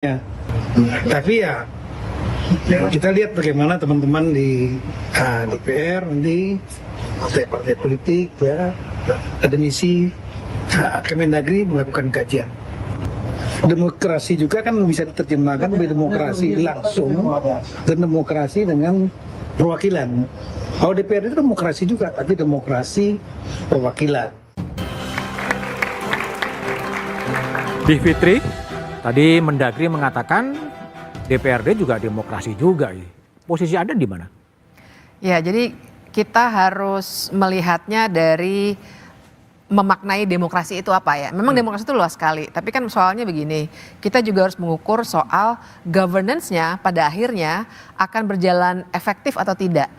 Ya. Tapi ya kita lihat bagaimana teman-teman di DPR nanti partai-partai politik ya akademisi Kemendagri melakukan kajian. Demokrasi juga kan bisa diterjemahkan menjadi demokrasi langsung dan demokrasi dengan perwakilan. Kalau DPR itu demokrasi juga, tapi demokrasi perwakilan. Di Fitri, tadi Mendagri mengatakan DPRD juga demokrasi juga. Posisi Anda di mana? Ya, jadi kita harus melihatnya dari memaknai demokrasi itu apa ya. Memang demokrasi itu luas sekali, tapi kan soalnya begini, kita juga harus mengukur soal governance-nya pada akhirnya akan berjalan efektif atau tidak.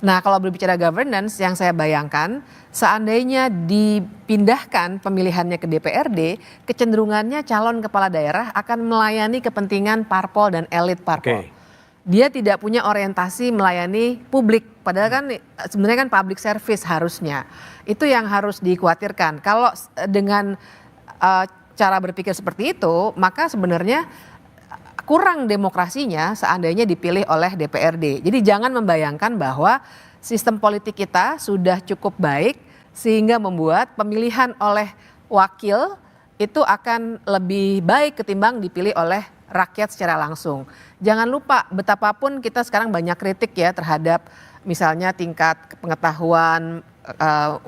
Nah, kalau berbicara governance, yang saya bayangkan seandainya dipindahkan pemilihannya ke DPRD, kecenderungannya calon kepala daerah akan melayani kepentingan parpol dan elit parpol. Dia tidak punya orientasi melayani publik, padahal kan sebenarnya kan public service harusnya. Itu yang harus dikhawatirkan. Kalau dengan cara berpikir seperti itu, maka sebenarnya kurang demokrasinya seandainya dipilih oleh DPRD. Jadi jangan membayangkan bahwa sistem politik kita sudah cukup baik sehingga membuat pemilihan oleh wakil itu akan lebih baik ketimbang dipilih oleh rakyat secara langsung. Jangan lupa betapapun kita sekarang banyak kritik ya terhadap misalnya tingkat pengetahuan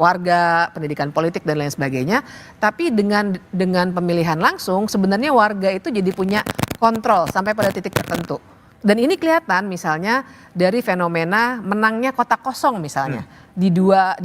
warga, pendidikan politik dan lain sebagainya. Tapi dengan pemilihan langsung sebenarnya warga itu jadi punya kontrol sampai pada titik tertentu. Dan ini kelihatan misalnya dari fenomena menangnya kotak kosong misalnya di dua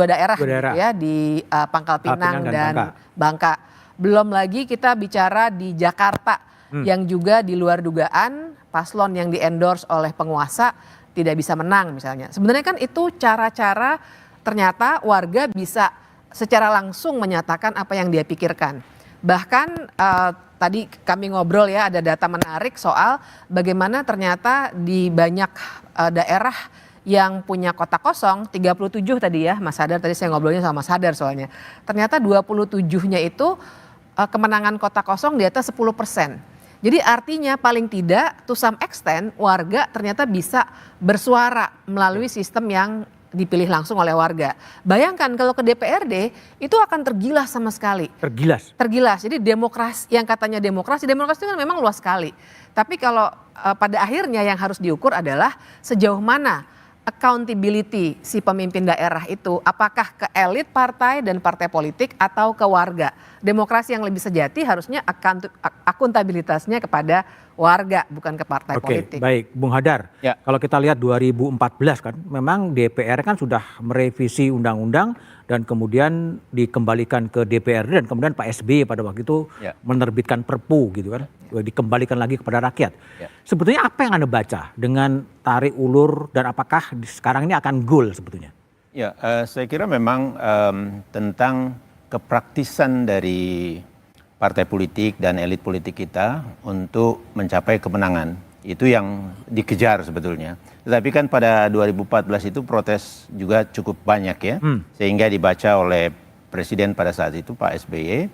daerah. Gitu ya, di Pangkal Pinang dan Bangka. Belum lagi kita bicara di Jakarta yang juga di luar dugaan paslon yang di-endorse oleh penguasa tidak bisa menang misalnya. Sebenarnya kan itu cara-cara ternyata warga bisa secara langsung menyatakan apa yang dia pikirkan. Bahkan tadi kami ngobrol ya, ada data menarik soal bagaimana ternyata di banyak daerah yang punya kotak kosong, 37 tadi ya Mas Hadar, tadi saya ngobrolnya sama Mas Hadar soalnya. Ternyata 27-nya itu kemenangan kotak kosong di atas 10%. Jadi artinya paling tidak to some extent warga ternyata bisa bersuara melalui sistem yang dipilih langsung oleh warga. Bayangkan kalau ke DPRD itu akan tergilas sama sekali. Tergilas. Jadi demokrasi yang katanya demokrasi itu kan memang luas sekali. Tapi kalau pada akhirnya yang harus diukur adalah sejauh mana accountability si pemimpin daerah itu, apakah ke elit partai dan partai politik atau ke warga. Demokrasi yang lebih sejati harusnya akuntabilitasnya kepada warga, bukan ke partai politik. Baik, Bung Hadar, ya. Kalau kita lihat 2014 kan, memang DPR kan sudah merevisi undang-undang dan kemudian dikembalikan ke DPRD dan kemudian Pak SBY pada waktu itu menerbitkan Perpu gitu kan, dikembalikan lagi kepada rakyat. Sebetulnya apa yang Anda baca dengan tarik ulur dan apakah sekarang ini akan goal sebetulnya? Ya, saya kira memang tentang kepraktisan dari partai politik dan elit politik kita untuk mencapai kemenangan. Itu yang dikejar sebetulnya. Tetapi kan pada 2014 itu protes juga cukup banyak ya. Sehingga dibaca oleh Presiden pada saat itu Pak SBY,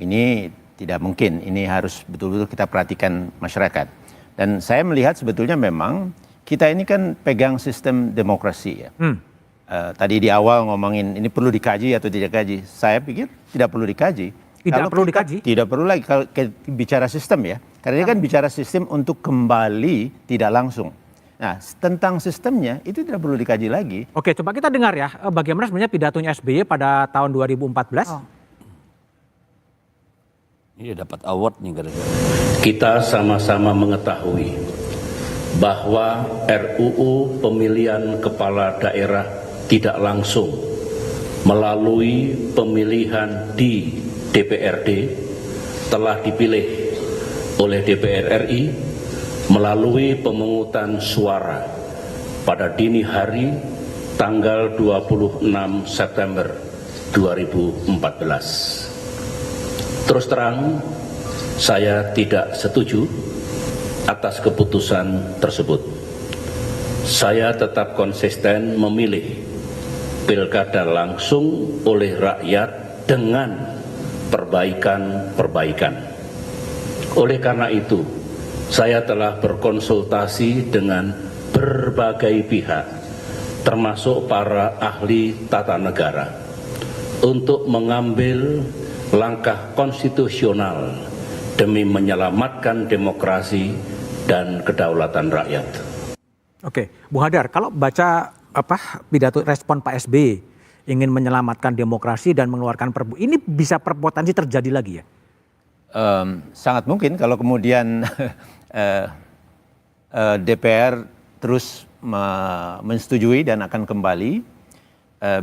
ini tidak mungkin, ini harus betul-betul kita perhatikan masyarakat. Dan saya melihat sebetulnya memang kita ini kan pegang sistem demokrasi ya. Tadi di awal ngomongin ini perlu dikaji atau tidak dikaji. Saya pikir tidak perlu dikaji. Tidak perlu lagi kalau bicara sistem ya. Karena ini kan bicara sistem untuk kembali tidak langsung. Nah, tentang sistemnya itu tidak perlu dikaji lagi. Oke, coba kita dengar ya bagaimana sebenarnya pidatonya SBY pada tahun 2014. Ini dapat award nih gara-gara. Kita sama-sama mengetahui bahwa RUU pemilihan kepala daerah tidak langsung melalui pemilihan di DPRD telah dipilih oleh DPR RI melalui pemungutan suara pada dini hari tanggal 26 September 2014. Terus terang, saya tidak setuju atas keputusan tersebut. Saya tetap konsisten memilih pilkada langsung oleh rakyat dengan perbaikan-perbaikan. Oleh karena itu, saya telah berkonsultasi dengan berbagai pihak, termasuk para ahli tata negara, untuk mengambil langkah konstitusional demi menyelamatkan demokrasi dan kedaulatan rakyat. Oke, Bung Hadar, kalau baca pidato respon Pak SBY ingin menyelamatkan demokrasi dan mengeluarkan Perpu, ini bisa berpotensi terjadi lagi ya? Sangat mungkin kalau kemudian DPR terus menyetujui dan akan kembali,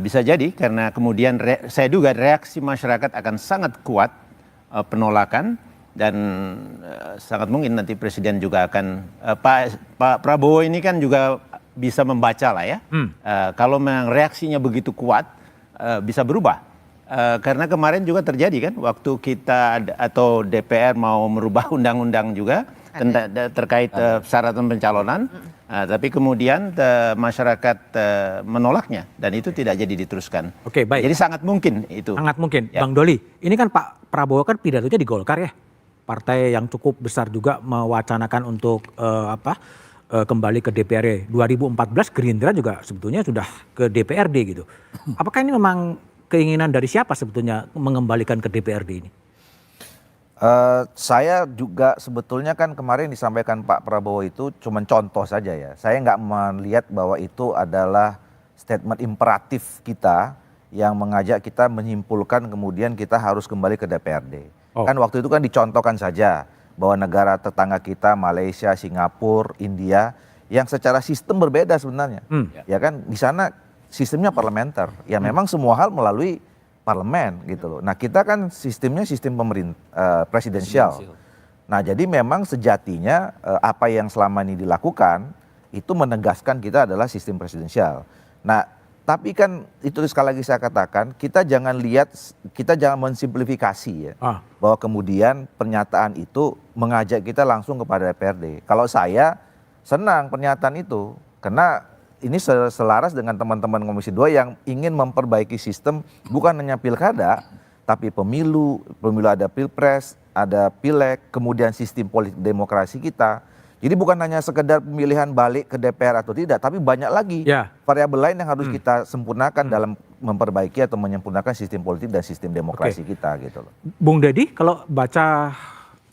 bisa jadi karena kemudian saya duga reaksi masyarakat akan sangat kuat penolakan, dan sangat mungkin nanti Presiden juga akan Pak Prabowo ini kan juga bisa membaca lah ya. Kalau memang reaksinya begitu kuat bisa berubah. Karena kemarin juga terjadi kan waktu kita atau DPR mau merubah undang-undang juga terkait syarat pencalonan, tapi kemudian masyarakat menolaknya dan itu tidak jadi diteruskan. Oke, baik. Jadi sangat mungkin itu. Sangat mungkin. Ya. Bang Doli, ini kan Pak Prabowo kan pidatonya di Golkar ya, partai yang cukup besar juga mewacanakan untuk kembali ke DPRD. 2014 Gerindra juga sebetulnya sudah ke DPRD gitu. Apakah ini memang keinginan dari siapa sebetulnya mengembalikan ke DPRD ini? Saya juga sebetulnya kan kemarin disampaikan Pak Prabowo itu cuma contoh saja ya. Saya nggak melihat bahwa itu adalah statement imperatif kita yang mengajak kita menyimpulkan kemudian kita harus kembali ke DPRD. Kan waktu itu kan dicontohkan saja bahwa negara tetangga kita Malaysia, Singapura, India yang secara sistem berbeda sebenarnya. Ya kan di sana sistemnya parlementer. Ya memang semua hal melalui parlemen gitu loh. Nah kita kan sistemnya sistem presidensial. Nah jadi memang sejatinya apa yang selama ini dilakukan itu menegaskan kita adalah sistem presidensial. Nah tapi kan itu sekali lagi saya katakan kita jangan mensimplifikasi ya. Bahwa kemudian pernyataan itu mengajak kita langsung kepada DPRD. Kalau saya senang pernyataan itu karena ini selaras dengan teman-teman Komisi 2 yang ingin memperbaiki sistem bukan hanya pilkada, tapi pemilu ada pilpres, ada pileg, kemudian sistem politik demokrasi kita. Jadi bukan hanya sekedar pemilihan balik ke DPR atau tidak, tapi banyak lagi variabel lain yang harus kita sempurnakan dalam memperbaiki atau menyempurnakan sistem politik dan sistem demokrasi kita gitu loh. Bung Deddy, kalau baca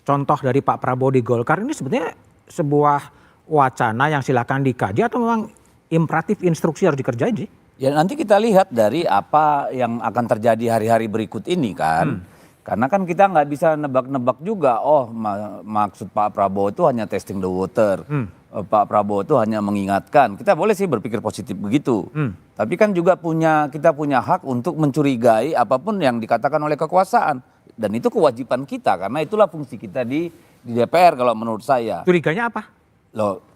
contoh dari Pak Prabowo di Golkar ini sebetulnya sebuah wacana yang silakan dikaji atau memang imperatif instruksi harus dikerjain sih? Ya nanti kita lihat dari apa yang akan terjadi hari-hari berikut ini kan. Karena kan kita nggak bisa nebak-nebak juga, maksud Pak Prabowo itu hanya testing the water. Pak Prabowo itu hanya mengingatkan. Kita boleh sih berpikir positif begitu. Tapi kan juga kita punya hak untuk mencurigai apapun yang dikatakan oleh kekuasaan. Dan itu kewajiban kita karena itulah fungsi kita di DPR kalau menurut saya. Curiganya apa? Loh,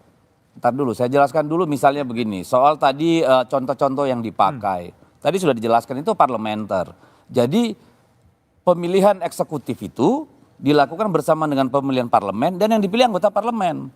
ntar dulu saya jelaskan dulu misalnya begini. Soal tadi contoh-contoh yang dipakai. Tadi sudah dijelaskan itu parlementer. Jadi pemilihan eksekutif itu dilakukan bersama dengan pemilihan parlemen dan yang dipilih anggota parlemen.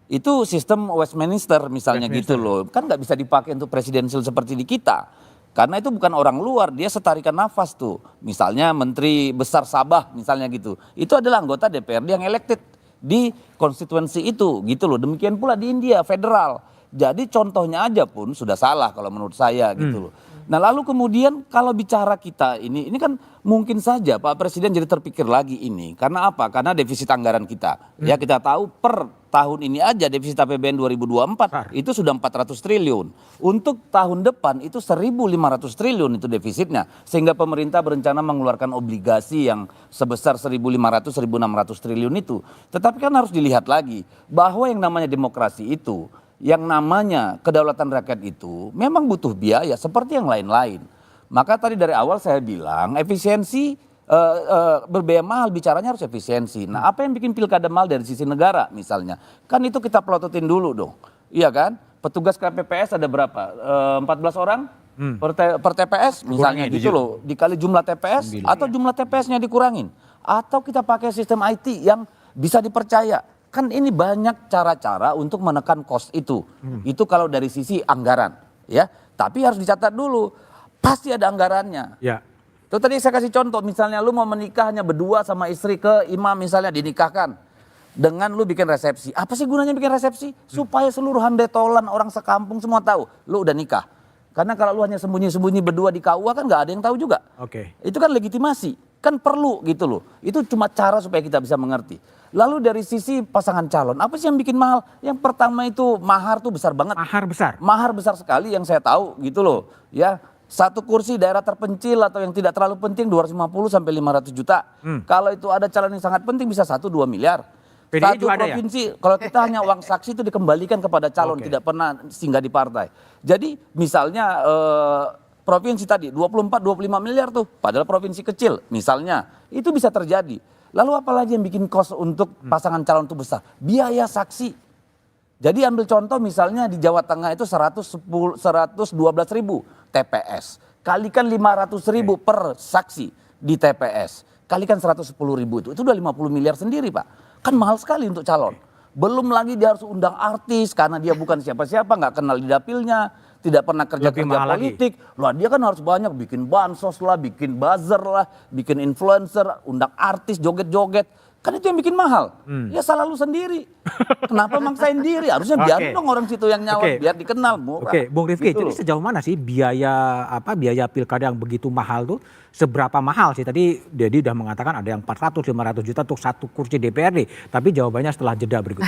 Itu sistem Westminster misalnya gitu loh. Kan nggak bisa dipakai untuk presidensial seperti di kita. Karena itu bukan orang luar, dia setarikan nafas tuh. Misalnya Menteri Besar Sabah misalnya gitu. Itu adalah anggota DPRD yang elected di konstituensi itu gitu loh. Demikian pula di India federal. Jadi contohnya aja pun sudah salah kalau menurut saya gitu loh. Nah lalu kemudian kalau bicara kita ini kan mungkin saja Pak Presiden jadi terpikir lagi ini. Karena apa? Karena defisit anggaran kita. Ya kita tahu per tahun ini aja defisit APBN 2024 itu sudah 400 triliun. Untuk tahun depan itu 1.500 triliun itu defisitnya. Sehingga pemerintah berencana mengeluarkan obligasi yang sebesar 1.500-1.600 triliun itu. Tetapi kan harus dilihat lagi bahwa yang namanya demokrasi itu, yang namanya kedaulatan rakyat itu memang butuh biaya seperti yang lain-lain. Maka tadi dari awal saya bilang efisiensi berbiaya mahal, bicaranya harus efisiensi. Nah apa yang bikin pilkada mahal dari sisi negara misalnya? Kan itu kita pelototin dulu dong. Iya kan? Petugas KPPS ada berapa? 14 orang per TPS misalnya gitu loh. Dikali jumlah TPS atau jumlah TPS-nya dikurangin. Atau kita pakai sistem IT yang bisa dipercaya. Kan ini banyak cara-cara untuk menekan cost itu. Itu kalau dari sisi anggaran, ya. Tapi harus dicatat dulu, pasti ada anggarannya. Ya. Tuh tadi saya kasih contoh, misalnya lu mau menikah hanya berdua sama istri ke imam misalnya dinikahkan. Dengan lu bikin resepsi. Apa sih gunanya bikin resepsi? Supaya seluruh handetolan orang sekampung semua tahu lu udah nikah. Karena kalau lu hanya sembunyi-sembunyi berdua di KUA kan nggak ada yang tahu juga. Oke. Itu kan legitimasi, kan perlu gitu loh. Itu cuma cara supaya kita bisa mengerti. Lalu dari sisi pasangan calon, apa sih yang bikin mahal? Yang pertama itu mahar tuh besar banget. Mahar besar. Mahar besar sekali yang saya tahu gitu loh. Ya, satu kursi daerah terpencil atau yang tidak terlalu penting 250 sampai 500 juta. Kalau itu ada calon yang sangat penting bisa 1-2 miliar. PDI Satu juga ada ya? provinsi, kalau kita hanya uang saksi itu dikembalikan kepada calon, Oke. tidak pernah singgah di partai. Jadi misalnya provinsi tadi 24-25 miliar tuh, padahal provinsi kecil misalnya, itu bisa terjadi. Lalu apalagi yang bikin kos untuk pasangan calon itu besar? Biaya saksi. Jadi ambil contoh misalnya di Jawa Tengah itu 112 ribu TPS. Kalikan 500 ribu per saksi di TPS. Kalikan 110 ribu itu udah 50 miliar sendiri Pak. Kan mahal sekali untuk calon. Belum lagi dia harus undang artis karena dia bukan siapa-siapa, nggak kenal di dapilnya, tidak pernah kerja politik. Lah dia kan harus banyak bikin bansos lah, bikin buzzer lah, bikin influencer, undang artis joget-joget. Kan itu yang bikin mahal. Ya salah lu sendiri. Kenapa maksain diri? Harusnya biarin dong orang situ yang nyawat biar dikenal. Oke, Bung Rifki, Gitu jadi loh. sejauh mana sih biaya pilkada yang begitu mahal tuh? Seberapa mahal sih? Tadi Dedi udah mengatakan ada yang 400-500 juta untuk satu kursi DPRD. Tapi jawabannya setelah jeda berikut.